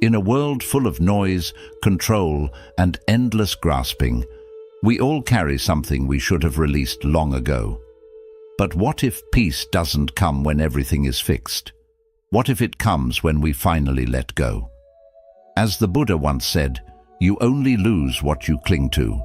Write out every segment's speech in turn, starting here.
In a world full of noise, control, and endless grasping, we all carry something we should have released long ago. But what if peace doesn't come when everything is fixed? What if it comes when we finally let go? As the Buddha once said, "You only lose what you cling to."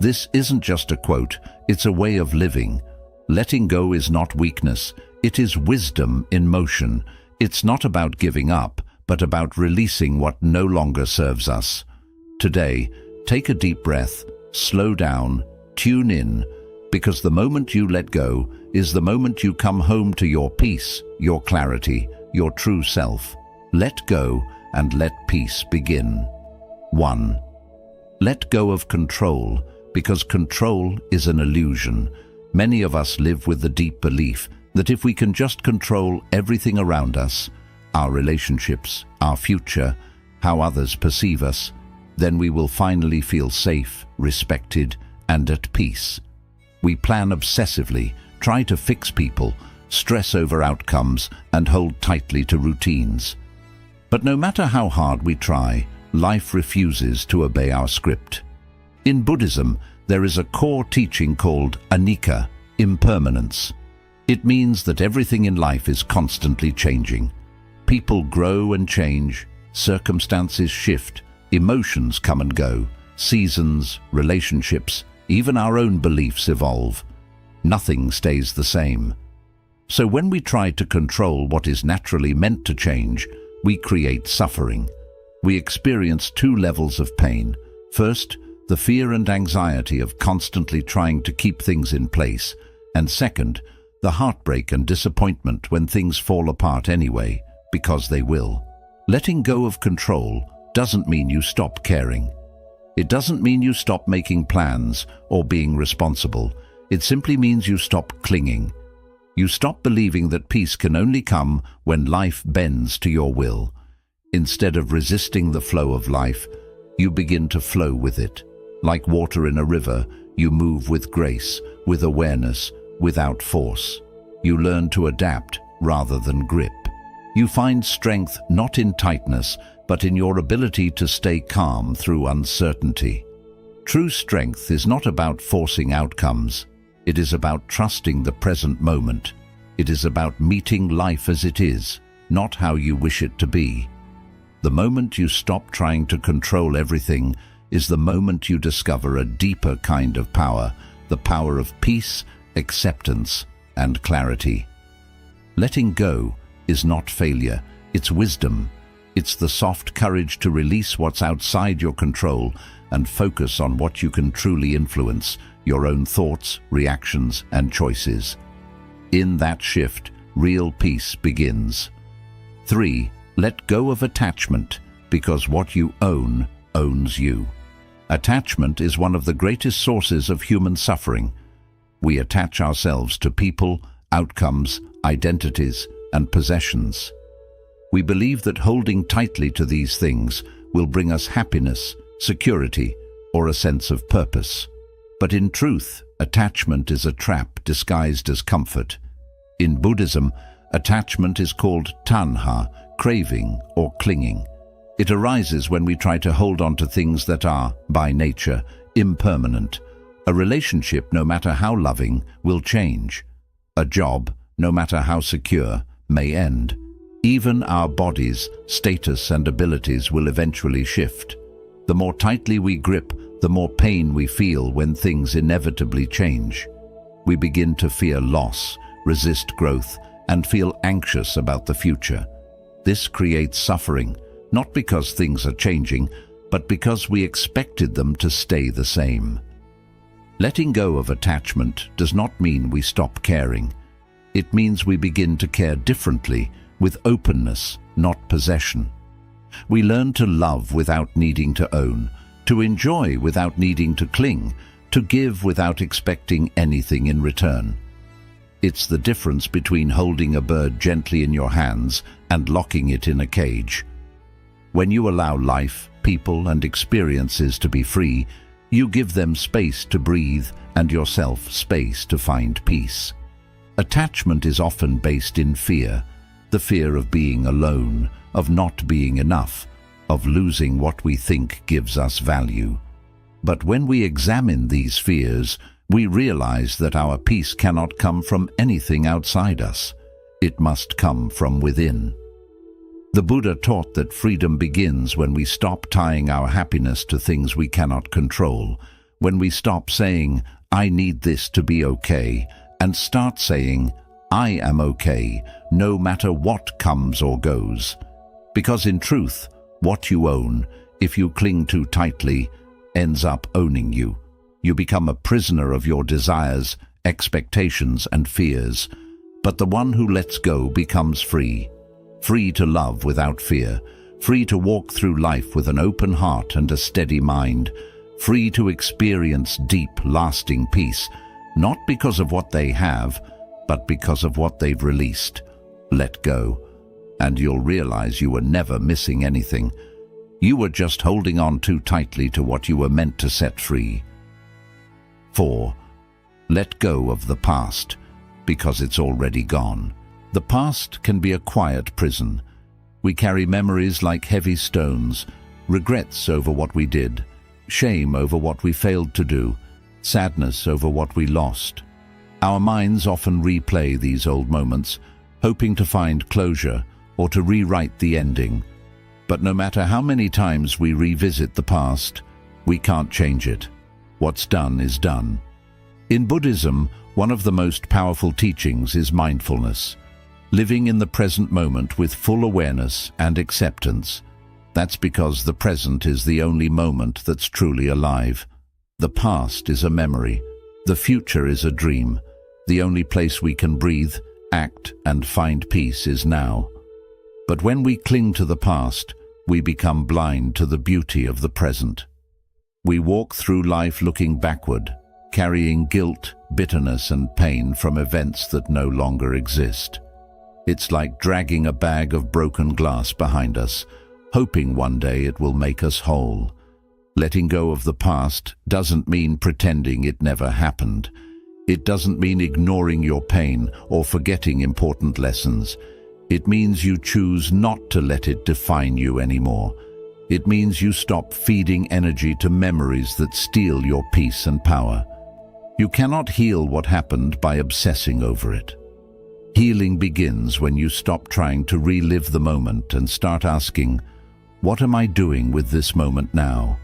This isn't just a quote, it's a way of living. Letting go is not weakness, it is wisdom in motion. It's not about giving up, but about releasing what no longer serves us. Today, take a deep breath, slow down, tune in, because the moment you let go is the moment you come home to your peace, your clarity, your true self. Let go and let peace begin. 1. Let go of control, because control is an illusion. Many of us live with the deep belief that if we can just control everything around us, our relationships, our future, how others perceive us, then we will finally feel safe, respected, and at peace. We plan obsessively, try to fix people, stress over outcomes, and hold tightly to routines. But no matter how hard we try, life refuses to obey our script. In Buddhism, there is a core teaching called anicca, impermanence. It means that everything in life is constantly changing. People grow and change, circumstances shift, emotions come and go, seasons, relationships, even our own beliefs evolve. Nothing stays the same. So when we try to control what is naturally meant to change, we create suffering. We experience two levels of pain. First, the fear and anxiety of constantly trying to keep things in place, and second, the heartbreak and disappointment when things fall apart anyway, because they will. Letting go of control doesn't mean you stop caring. It doesn't mean you stop making plans or being responsible. It simply means you stop clinging. You stop believing that peace can only come when life bends to your will. Instead of resisting the flow of life, you begin to flow with it. Like water in a river, you move with grace, with awareness, without force. You learn to adapt rather than grip. You find strength not in tightness, but in your ability to stay calm through uncertainty. True strength is not about forcing outcomes. It is about trusting the present moment. It is about meeting life as it is, not how you wish it to be. The moment you stop trying to control everything is the moment you discover a deeper kind of power, the power of peace, acceptance, and clarity. Letting go is not failure, it's wisdom. It's the soft courage to release what's outside your control and focus on what you can truly influence, your own thoughts, reactions, and choices. In that shift, real peace begins. 3. Let go of attachment, because what you own owns you. Attachment is one of the greatest sources of human suffering. We attach ourselves to people, outcomes, identities, and possessions. We believe that holding tightly to these things will bring us happiness, security, or a sense of purpose. But in truth, attachment is a trap disguised as comfort. In Buddhism, attachment is called tanha, craving or clinging. It arises when we try to hold on to things that are, by nature, impermanent. A relationship, no matter how loving, will change. A job, no matter how secure, may end. Even our bodies, status, and abilities will eventually shift. The more tightly we grip, the more pain we feel when things inevitably change. We begin to fear loss, resist growth, and feel anxious about the future. This creates suffering, not because things are changing, but because we expected them to stay the same. Letting go of attachment does not mean we stop caring. It means we begin to care differently, with openness, not possession. We learn to love without needing to own, to enjoy without needing to cling, to give without expecting anything in return. It's the difference between holding a bird gently in your hands and locking it in a cage. When you allow life, people, and experiences to be free, you give them space to breathe and yourself space to find peace. Attachment is often based in fear, the fear of being alone, of not being enough, of losing what we think gives us value. But when we examine these fears, we realize that our peace cannot come from anything outside us. It must come from within. The Buddha taught that freedom begins when we stop tying our happiness to things we cannot control, when we stop saying, "I need this to be okay," and start saying, "I am okay, no matter what comes or goes." Because in truth, what you own, if you cling too tightly, ends up owning you. You become a prisoner of your desires, expectations, and fears. But the one who lets go becomes free. Free to love without fear, free to walk through life with an open heart and a steady mind, free to experience deep, lasting peace, not because of what they have, but because of what they've released. Let go, and you'll realize you were never missing anything. You were just holding on too tightly to what you were meant to set free. 4. Let go of the past, because it's already gone. The past can be a quiet prison. We carry memories like heavy stones, regrets over what we did, shame over what we failed to do, sadness over what we lost. Our minds often replay these old moments, hoping to find closure or to rewrite the ending. But no matter how many times we revisit the past, we can't change it. What's done is done. In Buddhism, one of the most powerful teachings is mindfulness, living in the present moment with full awareness and acceptance. That's because the present is the only moment that's truly alive. The past is a memory. The future is a dream. The only place we can breathe, act, and find peace is now. But when we cling to the past, we become blind to the beauty of the present. We walk through life looking backward, carrying guilt, bitterness, and pain from events that no longer exist. It's like dragging a bag of broken glass behind us, hoping one day it will make us whole. Letting go of the past doesn't mean pretending it never happened. It doesn't mean ignoring your pain or forgetting important lessons. It means you choose not to let it define you anymore. It means you stop feeding energy to memories that steal your peace and power. You cannot heal what happened by obsessing over it. Healing begins when you stop trying to relive the moment and start asking, "What am I doing with this moment now?"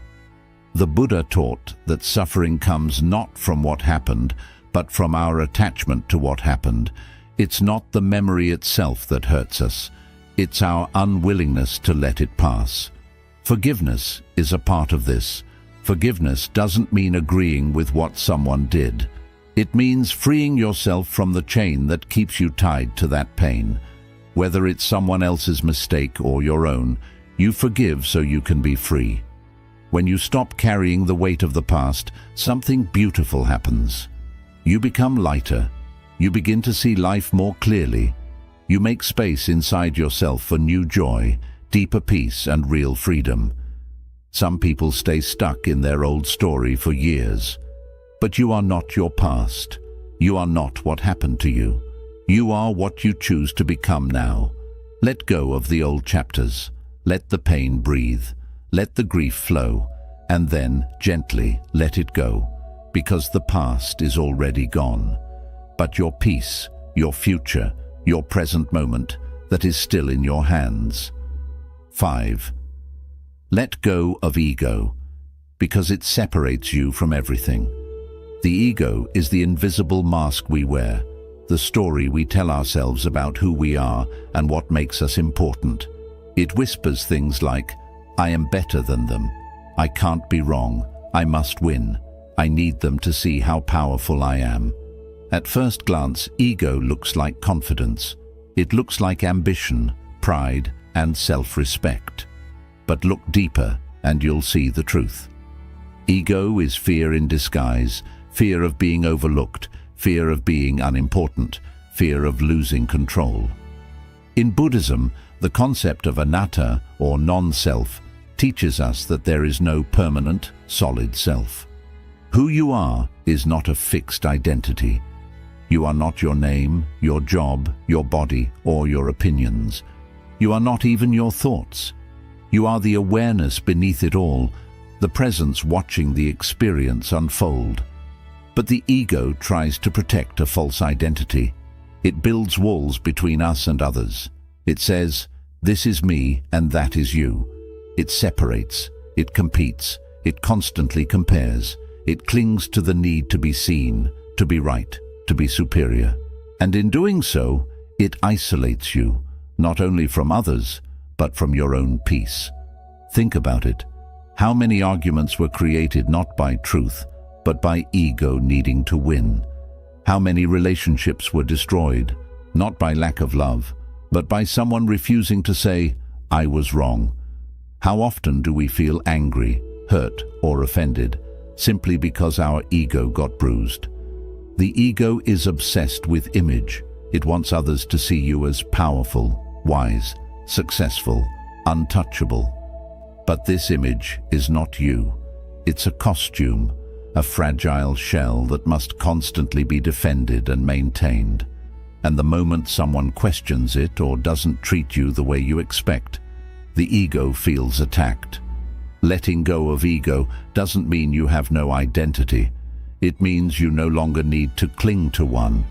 The Buddha taught that suffering comes not from what happened, but from our attachment to what happened. It's not the memory itself that hurts us. It's our unwillingness to let it pass. Forgiveness is a part of this. Forgiveness doesn't mean agreeing with what someone did. It means freeing yourself from the chain that keeps you tied to that pain. Whether it's someone else's mistake or your own, you forgive so you can be free. When you stop carrying the weight of the past, something beautiful happens. You become lighter. You begin to see life more clearly. You make space inside yourself for new joy, deeper peace, and real freedom. Some people stay stuck in their old story for years. But you are not your past. You are not what happened to you. You are what you choose to become now. Let go of the old chapters. Let the pain breathe. Let the grief flow. And then, gently, let it go. Because the past is already gone. But your peace, your future, your present moment, that is still in your hands. 5. Let go of ego, because it separates you from everything. The ego is the invisible mask we wear, the story we tell ourselves about who we are and what makes us important. It whispers things like, "I am better than them. I can't be wrong. I must win. I need them to see how powerful I am." At first glance, ego looks like confidence. It looks like ambition, pride, and self-respect. But look deeper and you'll see the truth. Ego is fear in disguise, fear of being overlooked, fear of being unimportant, fear of losing control. In Buddhism, the concept of anatta, or non-self, teaches us that there is no permanent, solid self. Who you are is not a fixed identity. You are not your name, your job, your body, or your opinions. You are not even your thoughts. You are the awareness beneath it all, the presence watching the experience unfold. But the ego tries to protect a false identity. It builds walls between us and others. It says, "This is me and that is you." It separates, it competes, it constantly compares. It clings to the need to be seen, to be right, to be superior. And in doing so, it isolates you, not only from others, but from your own peace. Think about it. How many arguments were created not by truth, but by ego needing to win? How many relationships were destroyed, not by lack of love, but by someone refusing to say, "I was wrong"? How often do we feel angry, hurt, or offended, simply because our ego got bruised? The ego is obsessed with image. It wants others to see you as powerful, wise, successful, untouchable. But this image is not you. It's a costume, a fragile shell that must constantly be defended and maintained. And the moment someone questions it or doesn't treat you the way you expect, the ego feels attacked. Letting go of ego doesn't mean you have no identity. It means you no longer need to cling to one.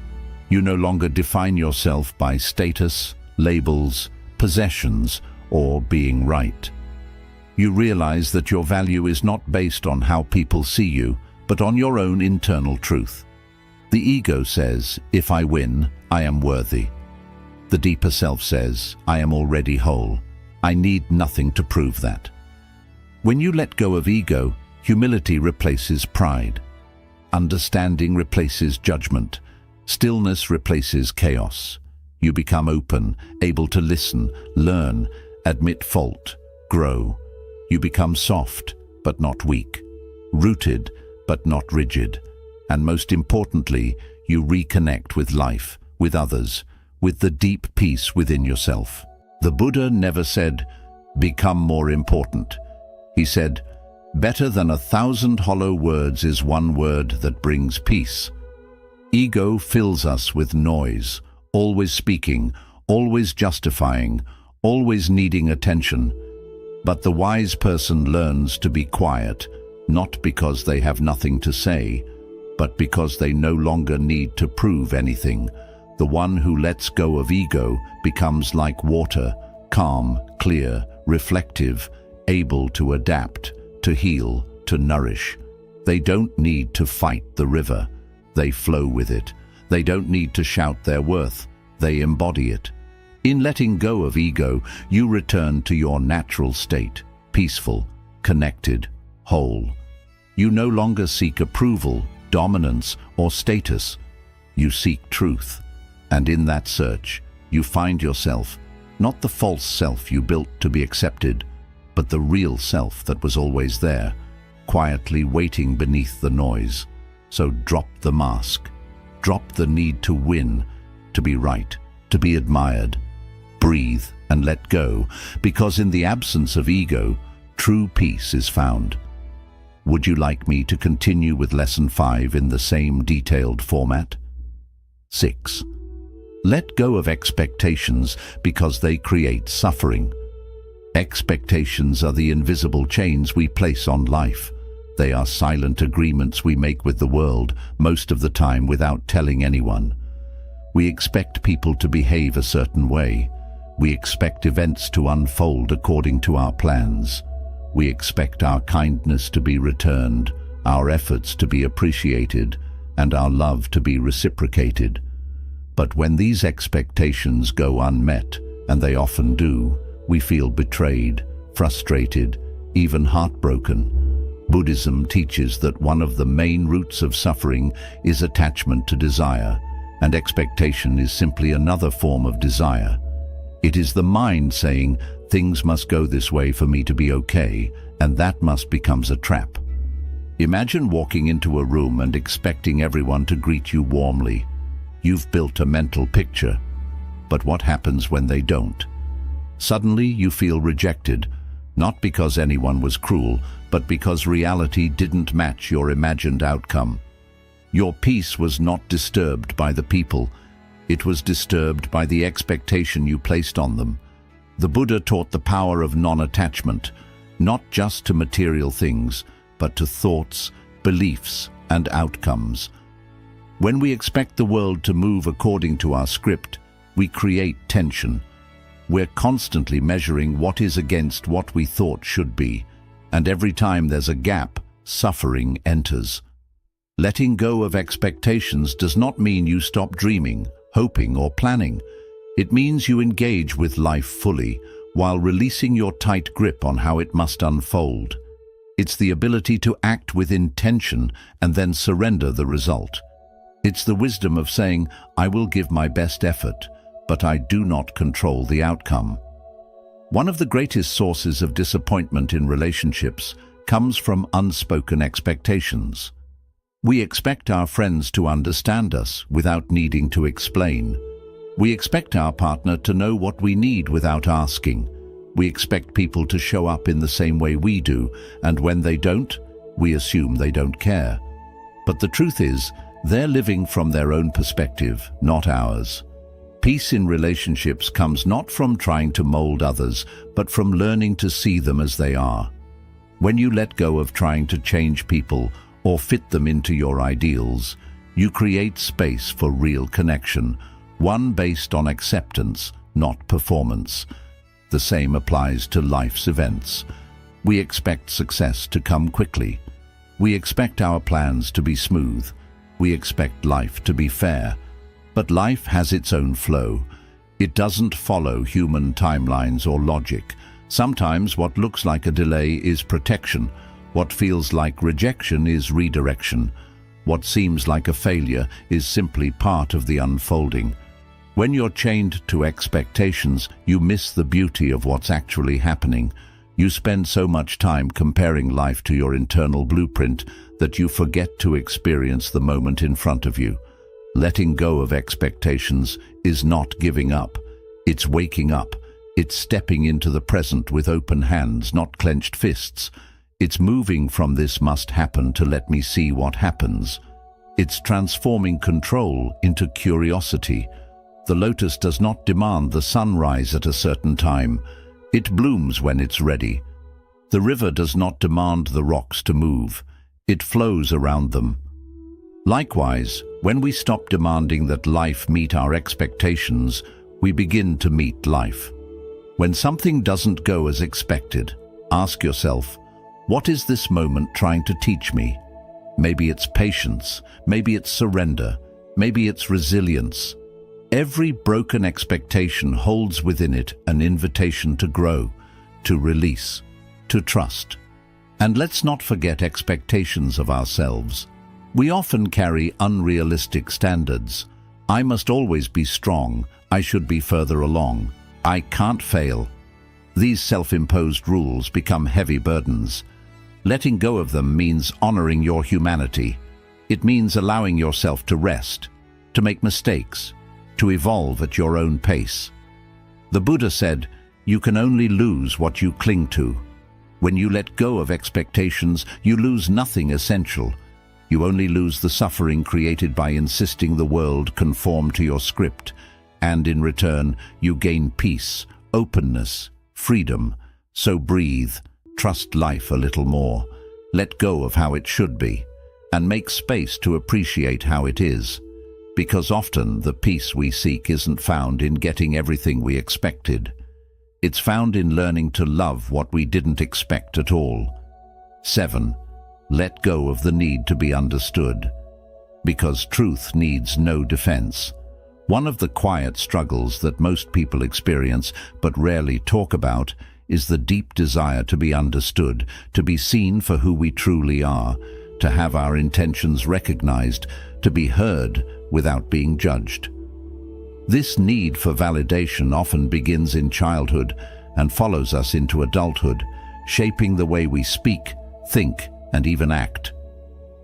You no longer define yourself by status, labels, possessions, or being right. You realize that your value is not based on how people see you, but on your own internal truth. The ego says, "If I win, I am worthy." The deeper self says, "I am already whole. I need nothing to prove that." When you let go of ego, humility replaces pride. Understanding replaces judgment. Stillness replaces chaos. You become open, able to listen, learn, admit fault, grow. You become soft, but not weak, rooted, but not rigid. And most importantly, you reconnect with life, with others, with the deep peace within yourself. The Buddha never said, "Become more important." He said, "Better than 1,000 hollow words is one word that brings peace." Ego fills us with noise, always speaking, always justifying, always needing attention. But the wise person learns to be quiet, not because they have nothing to say, but because they no longer need to prove anything. The one who lets go of ego becomes like water, calm, clear, reflective, able to adapt, to heal, to nourish. They don't need to fight the river. They flow with it. They don't need to shout their worth. They embody it. In letting go of ego, you return to your natural state, peaceful, connected, whole. You no longer seek approval, dominance, or status. You seek truth. And in that search, you find yourself, not the false self you built to be accepted, but the real self that was always there, quietly waiting beneath the noise. So drop the mask. Drop the need to win, to be right, to be admired. Breathe and let go, because in the absence of ego, true peace is found. Would you like me to continue with Lesson 5 in the same detailed format? 6. Let go of expectations because they create suffering. Expectations are the invisible chains we place on life. They are silent agreements we make with the world, most of the time without telling anyone. We expect people to behave a certain way. We expect events to unfold according to our plans. We expect our kindness to be returned, our efforts to be appreciated, and our love to be reciprocated. But when these expectations go unmet, and they often do, we feel betrayed, frustrated, even heartbroken. Buddhism teaches that one of the main roots of suffering is attachment to desire, and expectation is simply another form of desire. It is the mind saying, "Things must go this way for me to be okay," and that must becomes a trap. Imagine walking into a room and expecting everyone to greet you warmly. You've built a mental picture. But what happens when they don't? Suddenly you feel rejected, not because anyone was cruel, but because reality didn't match your imagined outcome. Your peace was not disturbed by the people. It was disturbed by the expectation you placed on them. The Buddha taught the power of non-attachment, not just to material things, but to thoughts, beliefs, and outcomes. When we expect the world to move according to our script, we create tension. We're constantly measuring what is against what we thought should be, and every time there's a gap, suffering enters. Letting go of expectations does not mean you stop dreaming, hoping, or planning. It means you engage with life fully, while releasing your tight grip on how it must unfold. It's the ability to act with intention and then surrender the result. It's the wisdom of saying, I will give my best effort, but I do not control the outcome. One of the greatest sources of disappointment in relationships comes from unspoken expectations. We expect our friends to understand us without needing to explain. We expect our partner to know what we need without asking. We expect people to show up in the same way we do, and when they don't, we assume they don't care. But the truth is, they're living from their own perspective, not ours. Peace in relationships comes not from trying to mold others, but from learning to see them as they are. When you let go of trying to change people or fit them into your ideals, you create space for real connection, one based on acceptance, not performance. The same applies to life's events. We expect success to come quickly. We expect our plans to be smooth. We expect life to be fair. But life has its own flow. It doesn't follow human timelines or logic. Sometimes what looks like a delay is protection. What feels like rejection is redirection. What seems like a failure is simply part of the unfolding. When you're chained to expectations, you miss the beauty of what's actually happening. You spend so much time comparing life to your internal blueprint that you forget to experience the moment in front of you. Letting go of expectations is not giving up. It's waking up. It's stepping into the present with open hands, not clenched fists. It's moving from this must happen to let me see what happens. It's transforming control into curiosity. The lotus does not demand the sunrise at a certain time. It blooms when it's ready. The river does not demand the rocks to move. It flows around them. Likewise, when we stop demanding that life meet our expectations, we begin to meet life. When something doesn't go as expected, ask yourself, what is this moment trying to teach me? Maybe it's patience, maybe it's surrender, maybe it's resilience. Every broken expectation holds within it an invitation to grow, to release, to trust. And let's not forget expectations of ourselves. We often carry unrealistic standards. I must always be strong. I should be further along. I can't fail. These self-imposed rules become heavy burdens. Letting go of them means honoring your humanity. It means allowing yourself to rest, to make mistakes, to evolve at your own pace. The Buddha said, you can only lose what you cling to. When you let go of expectations, you lose nothing essential. You only lose the suffering created by insisting the world conform to your script, and in return, you gain peace, openness, freedom. So breathe, trust life a little more, let go of how it should be, and make space to appreciate how it is. Because often the peace we seek isn't found in getting everything we expected. It's found in learning to love what we didn't expect at all. 7. Let go of the need to be understood. Because truth needs no defense. One of the quiet struggles that most people experience but rarely talk about is the deep desire to be understood, to be seen for who we truly are, to have our intentions recognized, to be heard without being judged. This need for validation often begins in childhood and follows us into adulthood, shaping the way we speak, think, and even act.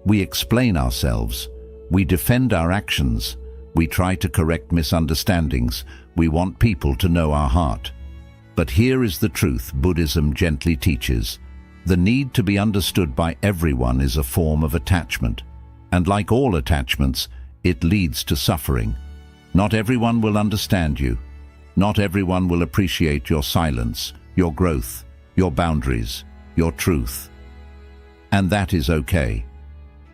We explain ourselves. We defend our actions. We try to correct misunderstandings. We want people to know our heart. But here is the truth Buddhism gently teaches. The need to be understood by everyone is a form of attachment. And like all attachments, it leads to suffering. Not everyone will understand you. Not everyone will appreciate your silence, your growth, your boundaries, your truth. And that is okay.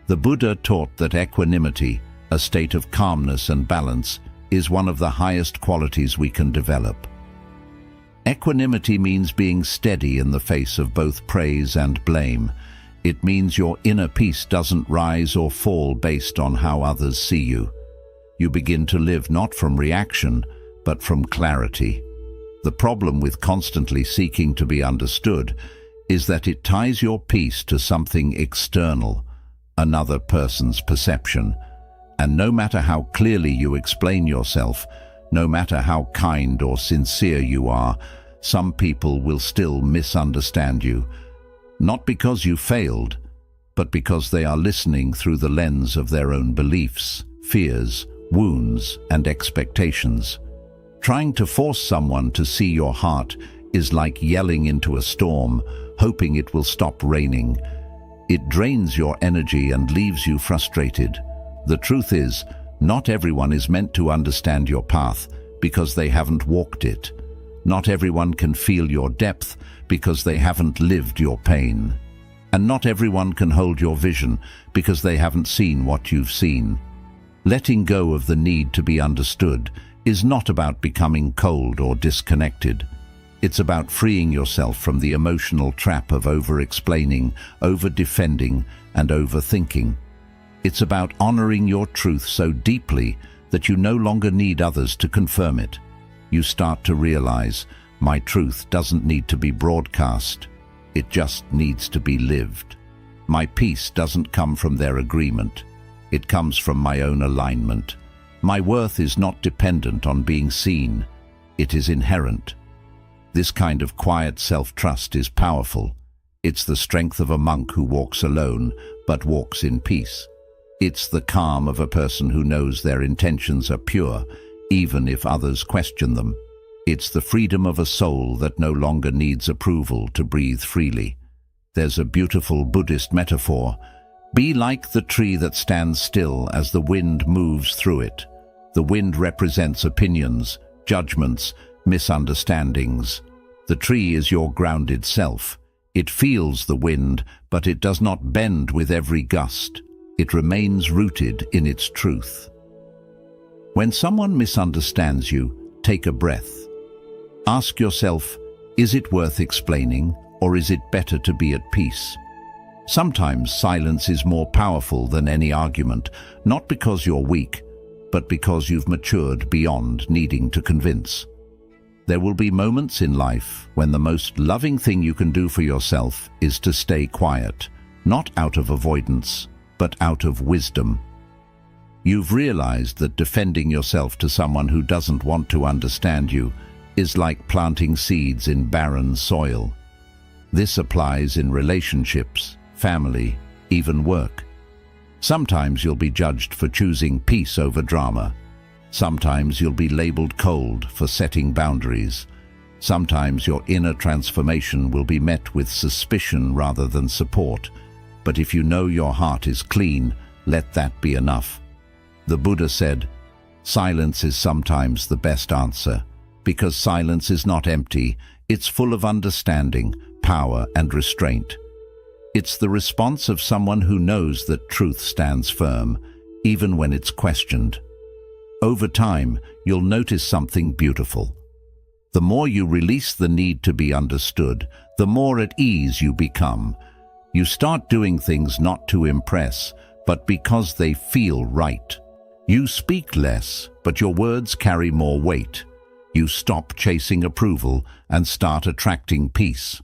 The Buddha taught that equanimity, a state of calmness and balance, is one of the highest qualities we can develop. Equanimity means being steady in the face of both praise and blame. It means your inner peace doesn't rise or fall based on how others see you. You begin to live not from reaction, but from clarity. The problem with constantly seeking to be understood is that it ties your peace to something external, another person's perception. And no matter how clearly you explain yourself, no matter how kind or sincere you are, some people will still misunderstand you. Not because you failed, but because they are listening through the lens of their own beliefs, fears, wounds, and expectations. Trying to force someone to see your heart is like yelling into a storm, hoping it will stop raining. It drains your energy and leaves you frustrated. The truth is, not everyone is meant to understand your path because they haven't walked it. Not everyone can feel your depth because they haven't lived your pain. And not everyone can hold your vision because they haven't seen what you've seen. Letting go of the need to be understood is not about becoming cold or disconnected. It's about freeing yourself from the emotional trap of over-explaining, over-defending, and overthinking. It's about honoring your truth so deeply that you no longer need others to confirm it. You start to realize, my truth doesn't need to be broadcast. It just needs to be lived. My peace doesn't come from their agreement. It comes from my own alignment. My worth is not dependent on being seen. It is inherent. This kind of quiet self-trust is powerful. It's the strength of a monk who walks alone, but walks in peace. It's the calm of a person who knows their intentions are pure, even if others question them. It's the freedom of a soul that no longer needs approval to breathe freely. There's a beautiful Buddhist metaphor. Be like the tree that stands still as the wind moves through it. The wind represents opinions, judgments, misunderstandings. The tree is your grounded self. It feels the wind, but it does not bend with every gust. It remains rooted in its truth. When someone misunderstands you, take a breath. Ask yourself, is it worth explaining, or is it better to be at peace? Sometimes silence is more powerful than any argument, not because you're weak, but because you've matured beyond needing to convince. There will be moments in life when the most loving thing you can do for yourself is to stay quiet, not out of avoidance, but out of wisdom. You've realized that defending yourself to someone who doesn't want to understand you is like planting seeds in barren soil. This applies in relationships, family, even work. Sometimes you'll be judged for choosing peace over drama. Sometimes you'll be labeled cold for setting boundaries. Sometimes your inner transformation will be met with suspicion rather than support. But if you know your heart is clean, let that be enough. The Buddha said, silence is sometimes the best answer, because silence is not empty, it's full of understanding, power, and restraint. It's the response of someone who knows that truth stands firm, even when it's questioned. Over time, you'll notice something beautiful. The more you release the need to be understood, the more at ease you become. You start doing things not to impress, but because they feel right. You speak less, but your words carry more weight. You stop chasing approval and start attracting peace.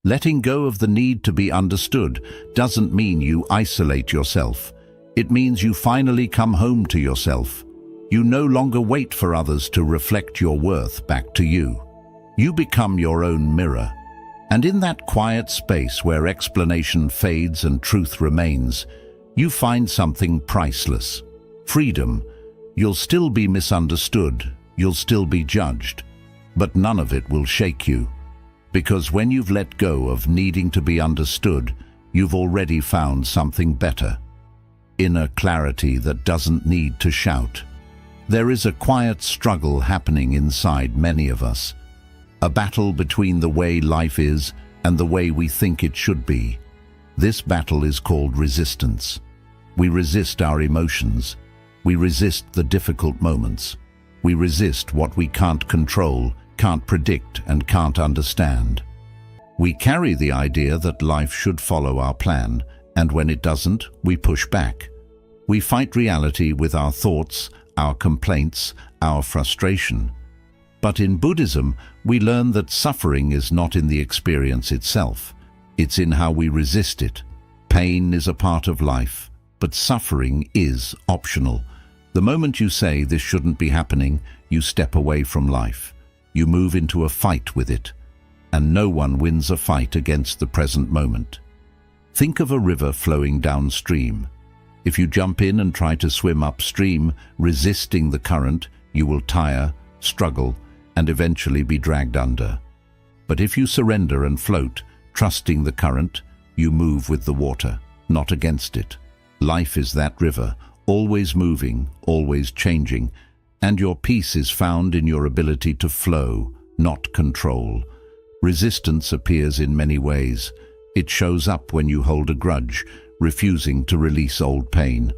Letting go of the need to be understood doesn't mean you isolate yourself. It means you finally come home to yourself. You no longer wait for others to reflect your worth back to you. You become your own mirror. And in that quiet space where explanation fades and truth remains, you find something priceless. Freedom. You'll still be misunderstood, you'll still be judged, but none of it will shake you. Because when you've let go of needing to be understood, you've already found something better. Inner clarity that doesn't need to shout. There is a quiet struggle happening inside many of us, a battle between the way life is and the way we think it should be. This battle is called resistance. We resist our emotions. We resist the difficult moments. We resist what we can't control, can't predict, and can't understand. We carry the idea that life should follow our plan, and when it doesn't, we push back. We fight reality with our thoughts, our complaints, our frustration. But in Buddhism, we learn that suffering is not in the experience itself. It's in how we resist it. Pain is a part of life, but suffering is optional. The moment you say this shouldn't be happening, you step away from life. You move into a fight with it. And no one wins a fight against the present moment. Think of a river flowing downstream. If you jump in and try to swim upstream, resisting the current, you will tire, struggle, and eventually be dragged under. But if you surrender and float, trusting the current, you move with the water, not against it. Life is that river, always moving, always changing, and your peace is found in your ability to flow, not control. Resistance appears in many ways. It shows up when you hold a grudge, refusing to release old pain.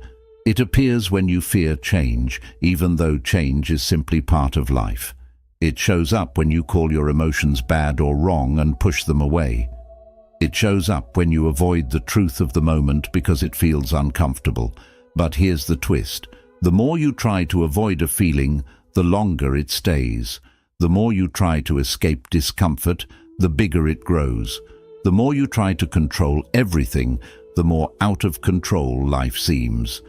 It appears when you fear change, even though change is simply part of life. It shows up when you call your emotions bad or wrong and push them away. It shows up when you avoid the truth of the moment because it feels uncomfortable. But here's the twist. The more you try to avoid a feeling, the longer it stays. The more you try to escape discomfort, the bigger it grows. The more you try to control everything, the more out of control life seems.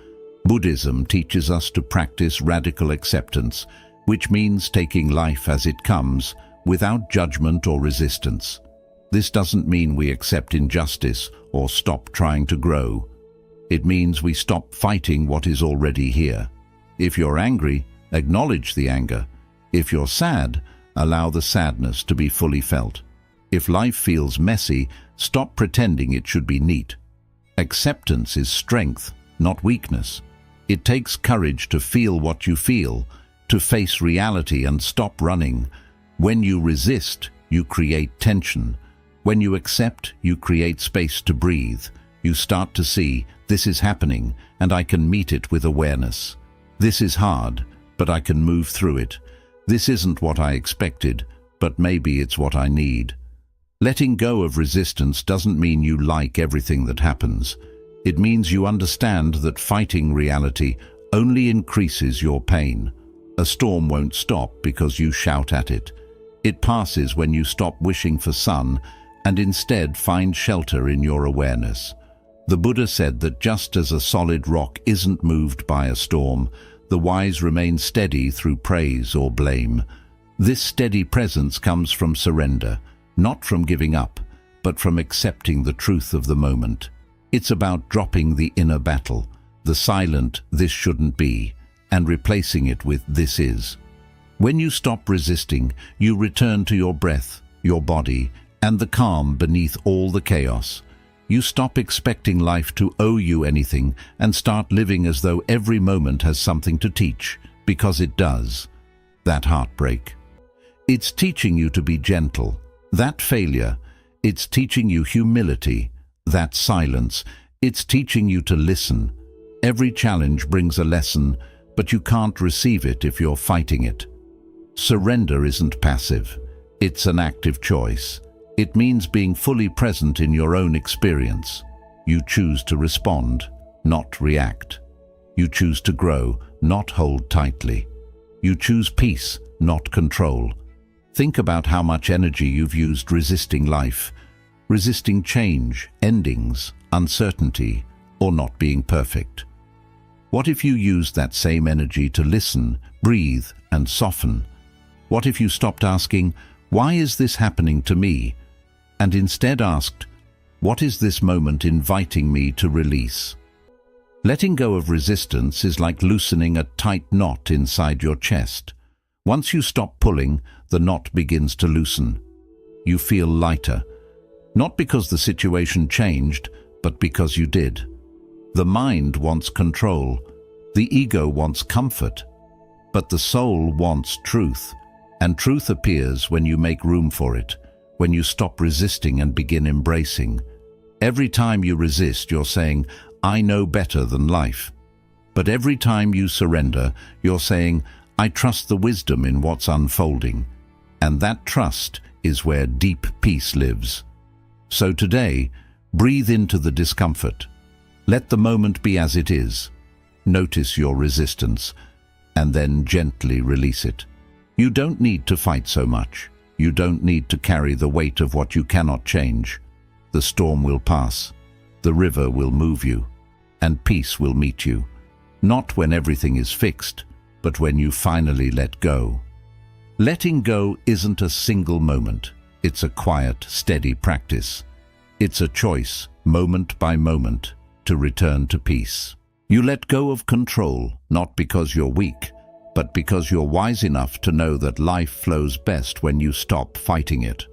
Buddhism teaches us to practice radical acceptance, which means taking life as it comes, without judgment or resistance. This doesn't mean we accept injustice or stop trying to grow. It means we stop fighting what is already here. If you're angry, acknowledge the anger. If you're sad, allow the sadness to be fully felt. If life feels messy, stop pretending it should be neat. Acceptance is strength, not weakness. It takes courage to feel what you feel, to face reality and stop running. When you resist, you create tension. When you accept, you create space to breathe. You start to see, this is happening, and I can meet it with awareness. This is hard, but I can move through it. This isn't what I expected, but maybe it's what I need. Letting go of resistance doesn't mean you like everything that happens. It means you understand that fighting reality only increases your pain. A storm won't stop because you shout at it. It passes when you stop wishing for sun and instead find shelter in your awareness. The Buddha said that just as a solid rock isn't moved by a storm, the wise remain steady through praise or blame. This steady presence comes from surrender, not from giving up, but from accepting the truth of the moment. It's about dropping the inner battle, the silent "this shouldn't be," and replacing it with "this is." When you stop resisting, you return to your breath, your body, and the calm beneath all the chaos. You stop expecting life to owe you anything and start living as though every moment has something to teach, because it does. That heartbreak. It's teaching you to be gentle. That failure. It's teaching you humility. That silence. It's teaching you to listen. Every challenge brings a lesson, but you can't receive it if you're fighting it. Surrender isn't passive. It's an active choice. It means being fully present in your own experience. You choose to respond, not react. You choose to grow, not hold tightly. You choose peace, not control. Think about how much energy you've used resisting life, resisting change, endings, uncertainty, or not being perfect. What if you used that same energy to listen, breathe, and soften? What if you stopped asking, "Why is this happening to me?" and instead asked, "What is this moment inviting me to release?" Letting go of resistance is like loosening a tight knot inside your chest. Once you stop pulling, the knot begins to loosen. You feel lighter, not because the situation changed, but because you did. The mind wants control. The ego wants comfort. But the soul wants truth, and truth appears when you make room for it, when you stop resisting and begin embracing. Every time you resist, you're saying, "I know better than life." But every time you surrender, you're saying, "I trust the wisdom in what's unfolding." And that trust is where deep peace lives. So today, breathe into the discomfort. Let the moment be as it is. Notice your resistance, and then gently release it. You don't need to fight so much. You don't need to carry the weight of what you cannot change. The storm will pass. The river will move you. And peace will meet you. Not when everything is fixed, but when you finally let go. Letting go isn't a single moment. It's a quiet, steady practice. It's a choice, moment by moment, to return to peace. You let go of control, not because you're weak, but because you're wise enough to know that life flows best when you stop fighting it.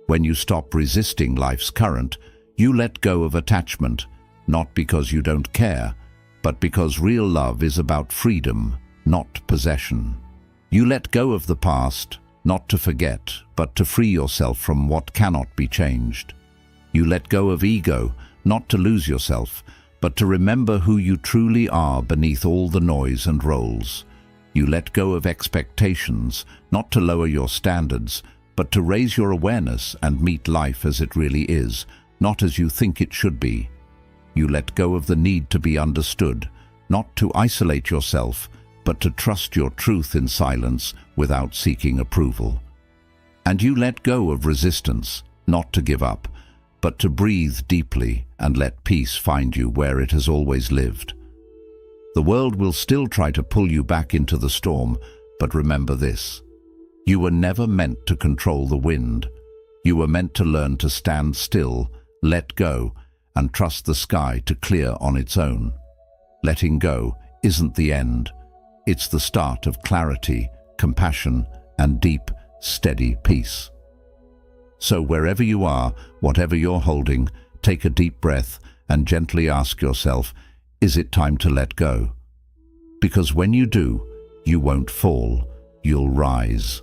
When you stop resisting life's current, you let go of attachment, not because you don't care, but because real love is about freedom, not possession. You let go of the past, not to forget, but to free yourself from what cannot be changed. You let go of ego, not to lose yourself, but to remember who you truly are beneath all the noise and roles. You let go of expectations, not to lower your standards, but to raise your awareness and meet life as it really is, not as you think it should be. You let go of the need to be understood, not to isolate yourself, but to trust your truth in silence without seeking approval. And you let go of resistance, not to give up, but to breathe deeply and let peace find you where it has always lived. The world will still try to pull you back into the storm, but remember this: you were never meant to control the wind. You were meant to learn to stand still, let go, and trust the sky to clear on its own. Letting go isn't the end. It's the start of clarity, compassion, and deep, steady peace. So wherever you are, whatever you're holding, take a deep breath and gently ask yourself, is it time to let go? Because when you do, you won't fall, you'll rise.